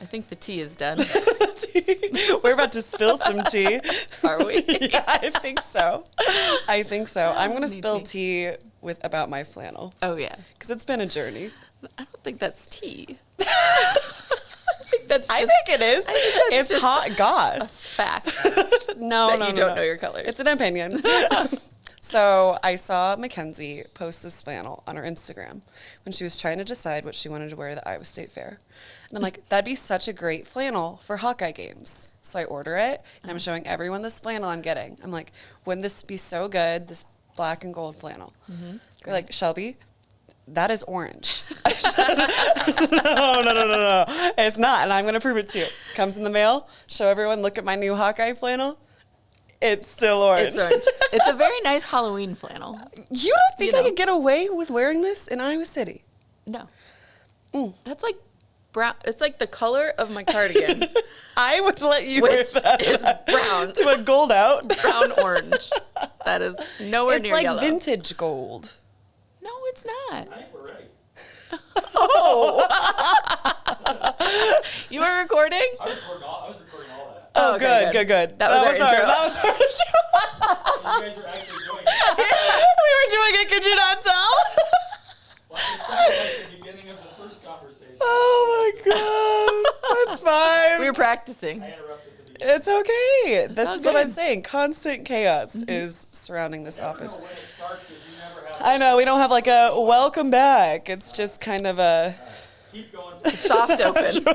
I think the tea is done. We're about to spill some tea. Are we? Yeah, I think so. I'm going to need spill tea about my flannel. Oh, yeah. Because it's been a journey. I don't think that's tea. I think it is. It's just hot goss. Fact. No. You don't know your colors. It's an opinion. So I saw Mackenzie post this flannel on her Instagram when she was trying to decide what she wanted to wear at the Iowa State Fair. And I'm like, that'd be such a great flannel for Hawkeye games. So I order it, and I'm showing everyone this flannel I'm getting. I'm like, wouldn't this be so good, this black and gold flannel? Mm-hmm. They're like, Shelby, that is orange. I said, no. It's not, and I'm going to prove it to you. It comes in the mail. Show everyone, look at my new Hawkeye flannel. It's still orange. It's orange. It's a very nice Halloween flannel. You don't think I could get away with wearing this in Iowa City? No. That's like brown. It's like the color of my cardigan. I would let you wear that. Which is brown. To a gold out. Brown orange. That is nowhere near yellow. It's like vintage gold. No, it's not. I think we're ready. Oh. You were recording? I was recording all that. Oh, okay, good. That was our intro. That was our intro. So you guys are actually doing it. We were doing it, could you not tell? Well, it sounded like the beginning of the first conversation. Oh my God. That's fine. We were practicing. I interrupted the beginning. It's okay. This all is what I'm good. saying. Constant chaos is surrounding this I never office. know when it starts because you never have. I know, we don't have like a welcome back. It's just kind of a... Keep going. Soft open. I wasn't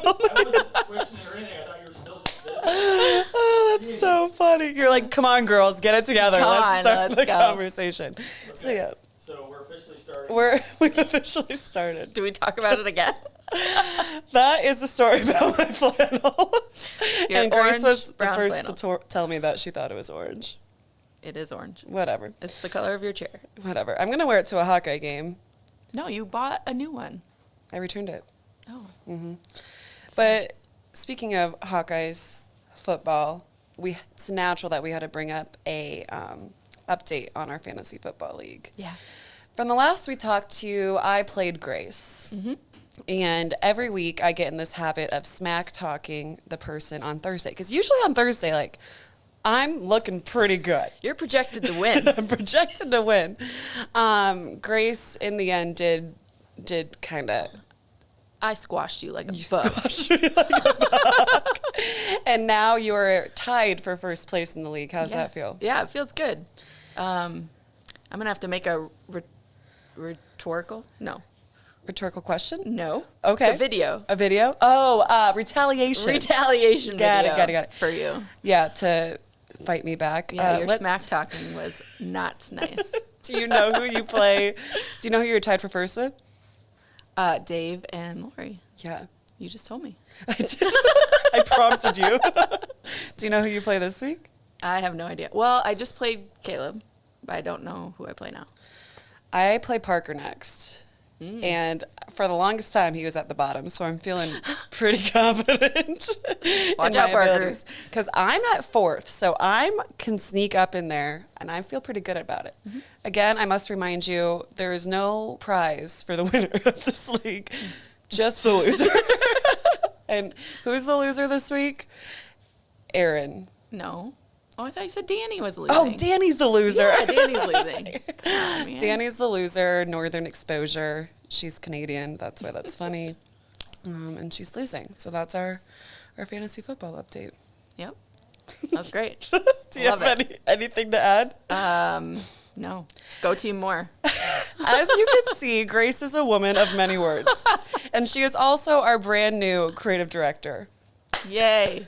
switching it or anything. I thought you were still just busy. Oh, that's so funny. You're like, come on, girls, get it together. Come Let's on, start let's the go. conversation. Okay. So, yeah, So we're officially starting. we've officially started. Do we talk about it again? That is the story about my flannel. Your And Grace orange, was the brown first flannel. to tell me that she thought it was orange. It is orange. Whatever. It's the color of your chair. Whatever. I'm going to wear it to a Hawkeye game. No, you bought a new one. I returned it. Oh. But speaking of Hawkeyes football, it's natural that we had to bring up a update on our fantasy football league. Yeah. From the last we talked to, I played Grace. Mm-hmm. And every week I get in this habit of smack talking the person on Thursday. Because usually on Thursday, like, I'm looking pretty good. You're projected to win. I'm projected to win. Grace, in the end, did kind of... I squashed you like a bug. squashed me like a bug. And now you're tied for first place in the league. How's that feel? Yeah, it feels good. I'm going to have to make a rhetorical? No. Rhetorical question? No. Okay. A video. A video? Oh, retaliation. Retaliation Got video. it. For you. Yeah, to fight me back. Yeah, your smack talking was not nice. Do you know who you play? Do you know who you're tied for first with? Dave and Lori. Yeah. You just told me. I did. I prompted you. Do you know who you play this week? I have no idea. Well, I just played Caleb, but I don't know who I play now. I play Parker next. And for the longest time, he was at the bottom, so I'm feeling pretty confident. Watch out, Parker. Because I'm at fourth, so I can sneak up in there, and I feel pretty good about it. Mm-hmm. Again, I must remind you, there is no prize for the winner of this league, just the loser. And who's the loser this week? Aaron. No. Oh, I thought you said Danny was losing. Oh, Danny's the loser. Yeah, Danny's losing. Come on, man. Danny's the loser, Northern Exposure. She's Canadian. That's why that's funny. And she's losing. So that's our fantasy football update. Yep. That was great. Do you Love have anything to add? No. Go team more. As you can see, Grace is a woman of many words. And she is also our brand new creative director. Yay.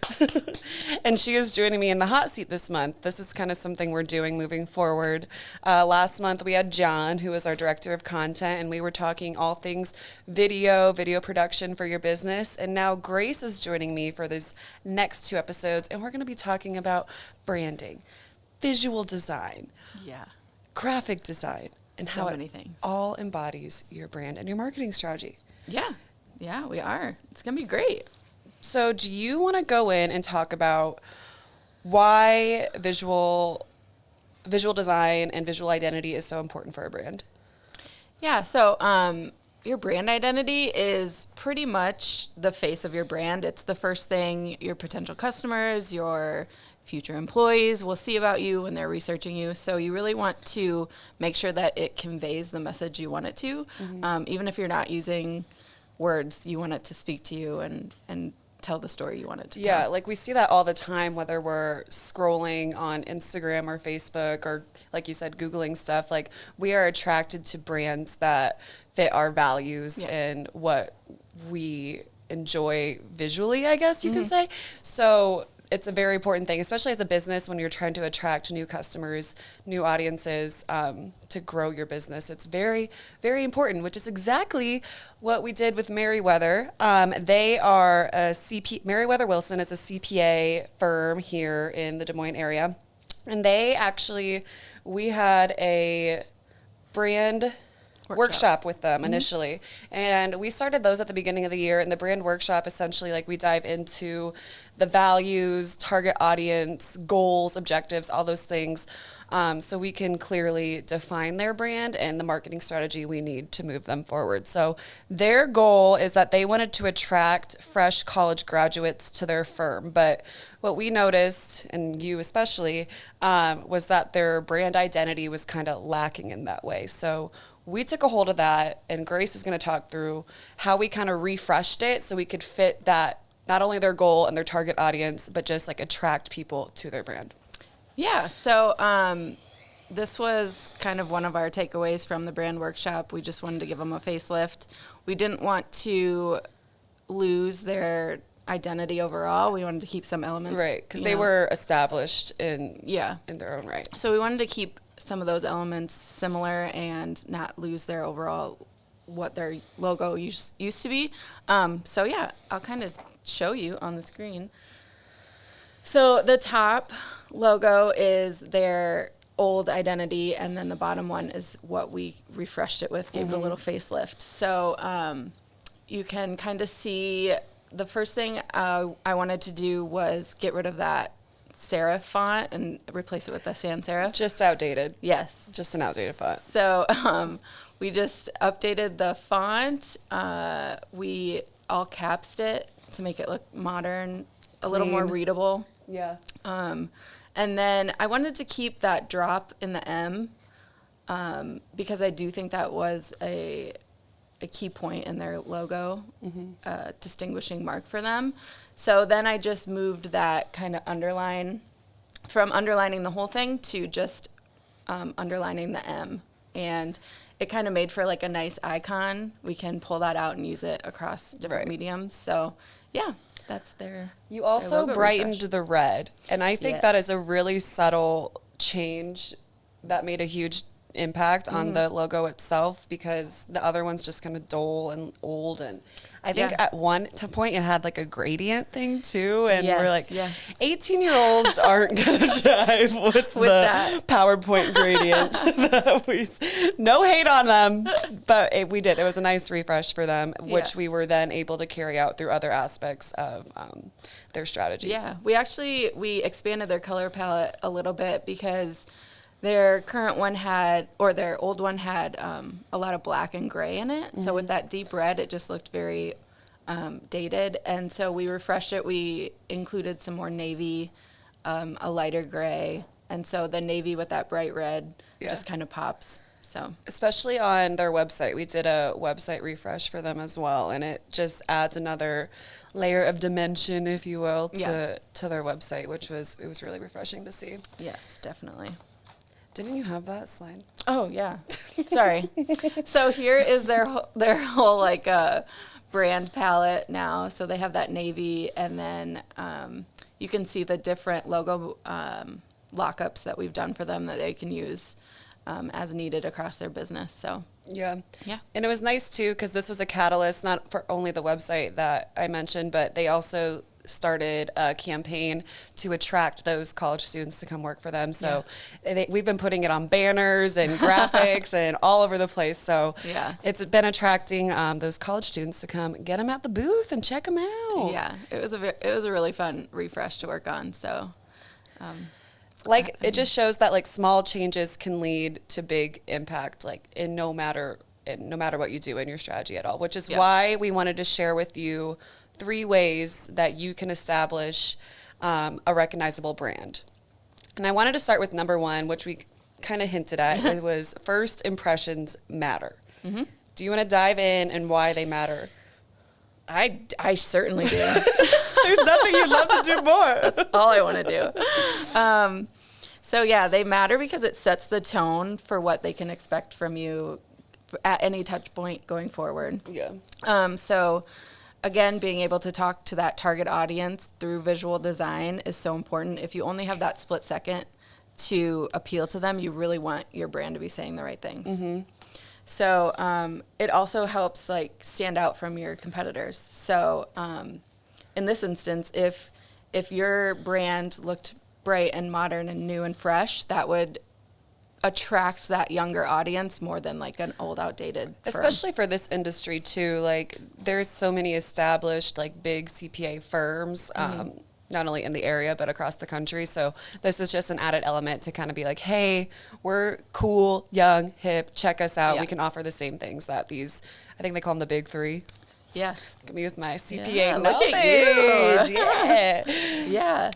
And she is joining me in the hot seat this month. This is kind of something we're doing moving forward. Last month we had John, who is our director of content, and we were talking all things video production for your business. And now Grace is joining me for these next 2 episodes, and we're going to be talking about branding, visual design, graphic design, and So how many it things. all embodies your brand and your marketing strategy. Yeah. Yeah, we are. It's going to be great. So do you want to go in and talk about why visual design and visual identity is so important for a brand? Yeah, so your brand identity is pretty much the face of your brand. It's the first thing your potential customers, your future employees will see about you when they're researching you. So you really want to make sure that it conveys the message you want it to. Even if you're not using words, you want it to speak to you and tell the story you want it to tell. Yeah, like we see that all the time, whether we're scrolling on Instagram or Facebook or, like you said, Googling stuff. Like, we are attracted to brands that fit our values and what we enjoy visually, I guess you can say. So it's a very important thing, especially as a business when you're trying to attract new customers, new audiences, to grow your business. It's very, very important, which is exactly what we did with Meriwether. They are Meriwether Wilson is a CPA firm here in the Des Moines area. And we had a brand workshop with them initially. And we started those at the beginning of the year. And the brand workshop, essentially, like, we dive into the values, target audience, goals, objectives, all those things. So we can clearly define their brand and the marketing strategy we need to move them forward. So their goal is that they wanted to attract fresh college graduates to their firm. But what we noticed, and you especially, was that their brand identity was kind of lacking in that way. So we took a hold of that, and Grace is going to talk through how we kind of refreshed it so we could fit that, not only their goal and their target audience, but just like attract people to their brand. Yeah, so this was kind of one of our takeaways from the brand workshop. We just wanted to give them a facelift. We didn't want to lose their identity overall. We wanted to keep some elements. Right, because they were established in Yeah. in their own right. So we wanted to keep some of those elements similar and not lose their overall, what their logo used to be. So yeah, I'll kind of show you on the screen. So the top logo is their old identity, and then the bottom one is what we refreshed it with, gave it a little facelift. So you can kind of see the first thing I wanted to do was get rid of that serif font and replace it with the sans serif. Just outdated. Yes. Just an outdated font. So we just updated the font. We all capsed it to make it look modern, a little more Clean. readable. Yeah. And then I wanted to keep that drop in the M because I do think that was a key point in their logo, distinguishing mark for them. So then I just moved that kind of underline from underlining the whole thing to just underlining the M. And it kind of made for like a nice icon. We can pull that out and use it across different mediums. So yeah, that's their You also logo brightened refresh. the red, and I think that is a really subtle change that made a huge impact on the logo itself, because the other one's just kind of dull and old, and I think at one point it had like a gradient thing too, and we're like, 18-year-olds aren't gonna jive with the that. PowerPoint gradient. No hate on them, but we did. It was a nice refresh for them, which we were then able to carry out through other aspects of their strategy. Yeah, we expanded their color palette a little bit because their current one had, or their old one had, a lot of black and gray in it. So with that deep red, it just looked very dated. And so we refreshed it. We included some more navy, a lighter gray. And so the navy with that bright red just kind of pops. So especially on their website, we did a website refresh for them as well, and it just adds another layer of dimension, if you will, to their website, it was really refreshing to see. yes, definitely. Didn't you have that slide? Oh yeah, sorry. So here is their whole like brand palette now. So they have that navy, and then you can see the different logo lockups that we've done for them that they can use as needed across their business. So Yeah. yeah, And it was nice too, because this was a catalyst, not for only the website that I mentioned, but they also started a campaign to attract those college students to come work for them. So we've been putting it on banners and graphics and all over the place. So it's been attracting those college students to come get them at the booth and check them out. yeah. It was a really fun refresh to work on. So like it just shows that like small changes can lead to big impact, like in no matter no matter what you do in your strategy at all, which is Yeah. why we wanted to share with you 3 ways that you can establish a recognizable brand. And I wanted to start with number 1, which we kind of hinted at. It was first impressions matter. Mm-hmm. Do you want to dive in and why they matter? I certainly do. There's nothing you'd love to do more. That's all I want to do. So yeah, they matter because it sets the tone for what they can expect from you at any touch point going forward. Yeah. So again, being able to talk to that target audience through visual design is so important. If you only have that split second to appeal to them, you really want your brand to be saying the right things. Mm-hmm. So it also helps like stand out from your competitors. So in this instance, if your brand looked bright and modern and new and fresh, that would attract that younger audience more than like an old outdated firm. Especially for this industry too, like there's so many established like big CPA firms, not only in the area but across the country. So this is just an added element to kind of be like, hey, we're cool, young, hip, check us out. Yeah. We can offer the same things that these, I think they call them the big 3. Yeah. Look at me with my CPA Yeah, look knowledge. at you. Yeah. Yeah.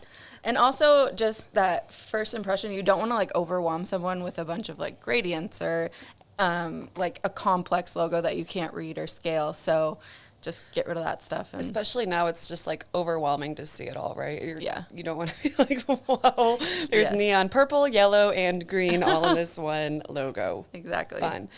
And also just that first impression, you don't want to like overwhelm someone with a bunch of like gradients or like a complex logo that you can't read or scale. So just get rid of that stuff. And Especially now, it's just like overwhelming to see it all, right? Yeah. You don't want to be like, whoa, there's Yes. neon purple, yellow, and green all in this one logo. Exactly. Fun.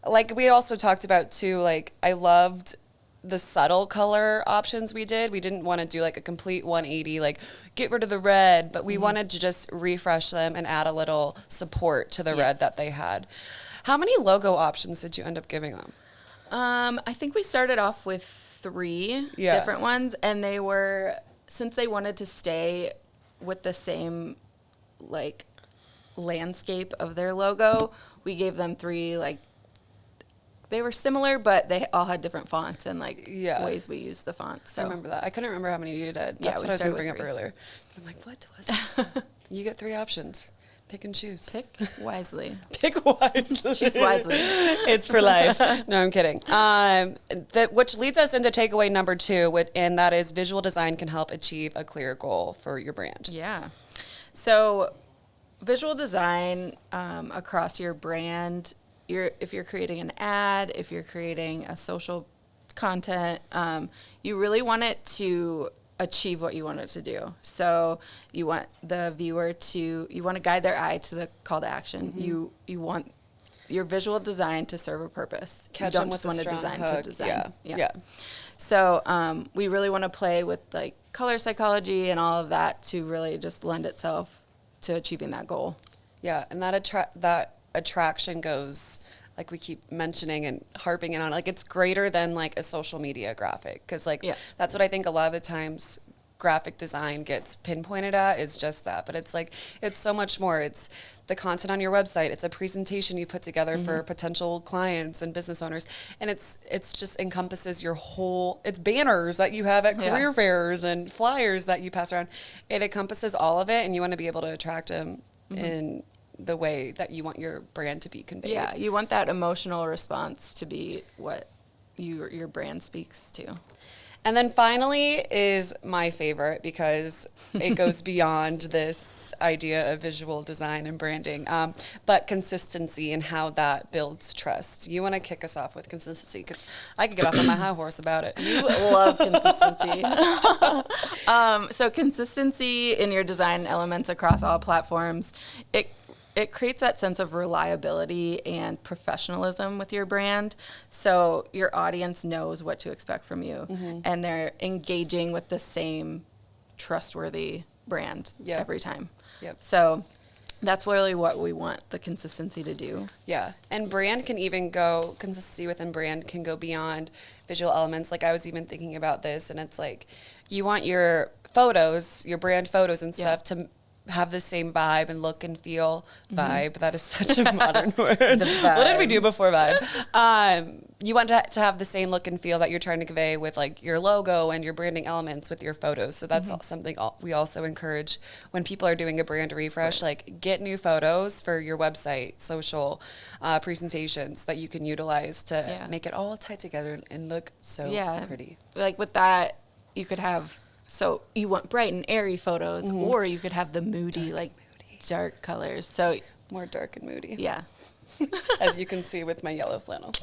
Like we also talked about too, like I loved the subtle color options we did. We didn't want to do like a complete 180, like get rid of the red, but we wanted to just refresh them and add a little support to the red Yes. that they had. How many logo options did you end up giving them? I think we started off with 3 Yeah. different ones, and they were, since they wanted to stay with the same like landscape of their logo, we gave them 3 like, they were similar, but they all had different fonts and like Yeah. ways we used the fonts. So I remember that. I couldn't remember how many you did. Yeah, That's we what I was going to started bring with up 3. earlier. I'm like, what was it? You get 3 options. Pick and choose. pick wisely. Pick wisely. Choose wisely. It's for life. No, I'm kidding. Which leads us into takeaway number 2, and that is visual design can help achieve a clear goal for your brand. Yeah. So visual design across your brand, if you're creating an ad, if you're creating a social content, you really want it to achieve what you want it to do. So you want the viewer you want to guide their eye to the call to action. You want your visual design to serve a purpose. Catch you them don't just with a want to strong design hook. to design. Yeah. So we really want to play with like color psychology and all of that to really just lend itself to achieving that goal. Yeah, and that attraction goes, like we keep mentioning and harping in on, like it's greater than like a social media graphic, because like Yeah. that's what I think a lot of the times graphic design gets pinpointed at, is just that. But it's like, it's so much more. It's the content on your website. It's a presentation you put together for potential clients and business owners. And it's just encompasses your whole, it's banners that you have at Yeah. career fairs and flyers that you pass around. It encompasses all of it, and you want to be able to attract them in the way that you want your brand to be conveyed. Yeah, you want that emotional response to be what your brand speaks to. And then finally is my favorite, because it goes beyond this idea of visual design and branding, but consistency and how that builds trust. You want to kick us off with consistency, because I could get off on my high horse about it. You love consistency. So consistency in your design elements across all platforms, it creates that sense of reliability and professionalism with your brand. So your audience knows what to expect from you, and they're engaging with the same trustworthy brand Yep. every time. Yep. So that's really what we want the consistency to do. Yeah, and brand can even go, consistency within brand can go beyond visual elements. Like I was even thinking about this, and it's like you want your photos, your brand photos and Yeah. stuff to have the same vibe and look and feel. Vibe, that is such a modern word. vibe. What did we do before vibe? You want to have the same look and feel that you're trying to convey with like your logo and your branding elements with your photos. So that's something we also encourage when people are doing a brand refresh, like get new photos for your website, social presentations that you can utilize to make it all tied together and look so pretty. Like with that, you could have, so you want bright and airy photos, or you could have the moody, dark colors. So more dark and moody. Yeah. As you can see with my yellow flannel.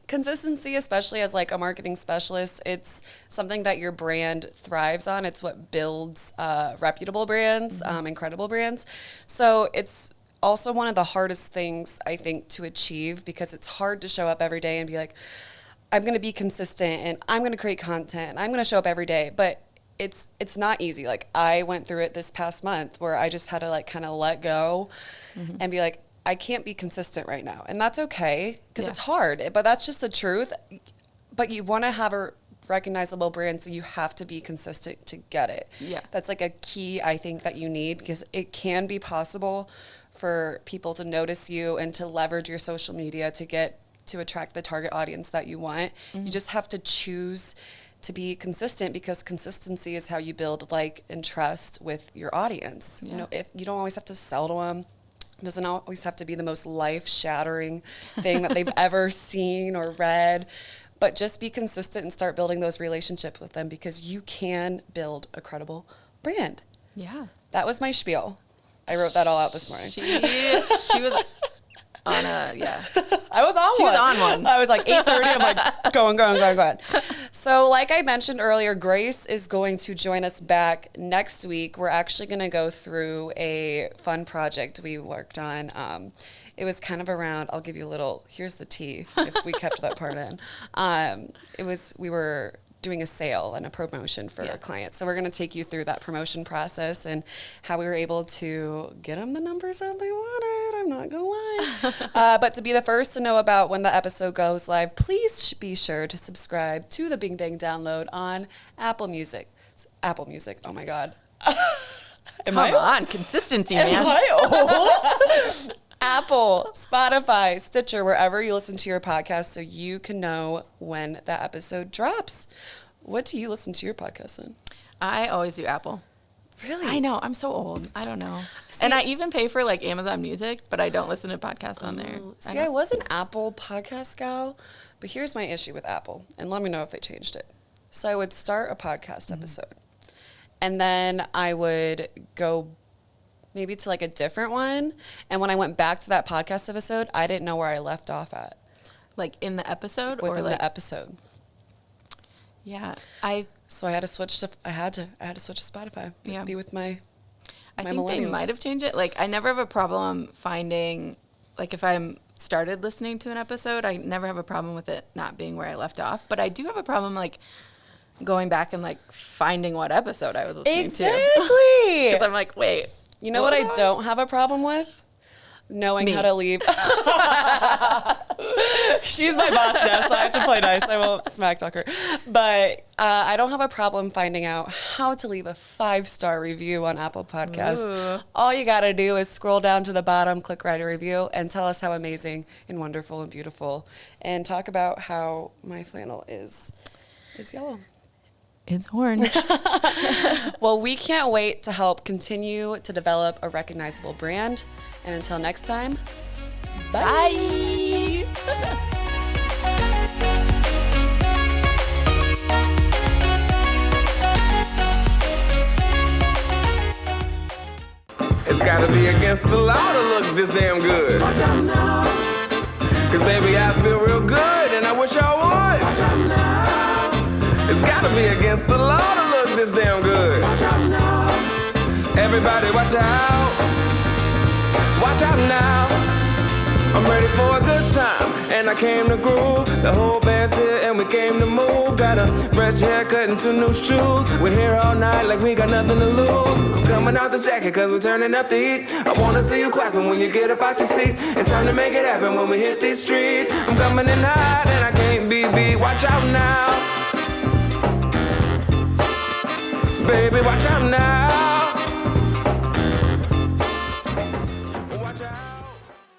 Consistency, especially as like a marketing specialist, it's something that your brand thrives on. It's what builds reputable brands, incredible brands. So it's also one of the hardest things, I think, to achieve, because it's hard to show up every day and be like, I'm going to be consistent and I'm going to create content and I'm going to show up every day. But it's not easy. Like I went through it this past month where I just had to like kind of let go and be like, I can't be consistent right now. And that's okay, because it's hard, but that's just the truth. But you want to have a recognizable brand, so you have to be consistent to get it. Yeah. That's like a key, I think, that you need, because it can be possible for people to notice you and to leverage your social media to attract the target audience that you want. You just have to choose to be consistent, because consistency is how you build like and trust with your audience. You know, if you don't always have to sell to them, it doesn't always have to be the most life-shattering thing that they've ever seen or read, but just be consistent and start building those relationships with them, because you can build a credible brand. Yeah. That was my spiel. I wrote that all out this morning. She was on a, I was on one. She was on one. I was like 8:30. I'm like, going. So like I mentioned earlier, Grace is going to join us back next week. We're actually going to go through a fun project we worked on. It was kind of around, I'll give you a little, here's the tea, if we kept that part in. We were doing a sale and a promotion for our clients. So we're going to take you through that promotion process and how we were able to get them the numbers that they wanted. I'm not going to lie. But to be the first to know about when the episode goes live, please be sure to subscribe to the Bing Bang Download on Apple Music. Apple Music, oh my God. Come on, consistency, man. Am I old? Apple, Spotify, Stitcher, wherever you listen to your podcast, so you can know when that episode drops. What do you listen to your podcast in? I always do Apple. Really? I know. I'm so old. I don't know. And I even pay for like Amazon Music, but I don't listen to podcasts on there. See, I was an Apple podcast gal, but here's my issue with Apple, and let me know if they changed it. So I would start a podcast episode, and then I would go maybe to like a different one. And when I went back to that podcast episode, I didn't know where I left off at. Like in the episode? Within or like the episode. Yeah. So I had to switch to Spotify. Yeah. Be with my I think they might have changed it. Like I never have a problem finding, like if I'm started listening to an episode, I never have a problem with it not being where I left off. But I do have a problem like going back and like finding what episode I was listening to. Exactly. Because I'm like, wait. You know what I don't have a problem with? Knowing how to leave. She's my boss now, so I have to play nice. I won't smack talk her. But I don't have a problem finding out how to leave a 5-star review on Apple Podcasts. All you got to do is scroll down to the bottom, click write a review, and tell us how amazing and wonderful and beautiful. And talk about how my flannel is yellow. It's orange. Well, we can't wait to help continue to develop a recognizable brand. And until next time, bye. It's gotta be against the law to look this damn good. Watch out now. Cause baby, I feel real good and I wish I would. Watch out now. It's gotta be against the law to look this damn good. Watch out now. Everybody watch out. Watch out now. I'm ready for a good time, and I came to groove. The whole band's here, and we came to move. Got a fresh haircut and 2 new shoes. We're here all night like we got nothing to lose. I'm coming out the jacket, cause we're turning up the heat. I wanna see you clapping when you get up out your seat. It's time to make it happen when we hit these streets. I'm coming in hot, and I can't be beat. Watch out now. Baby, watch out now.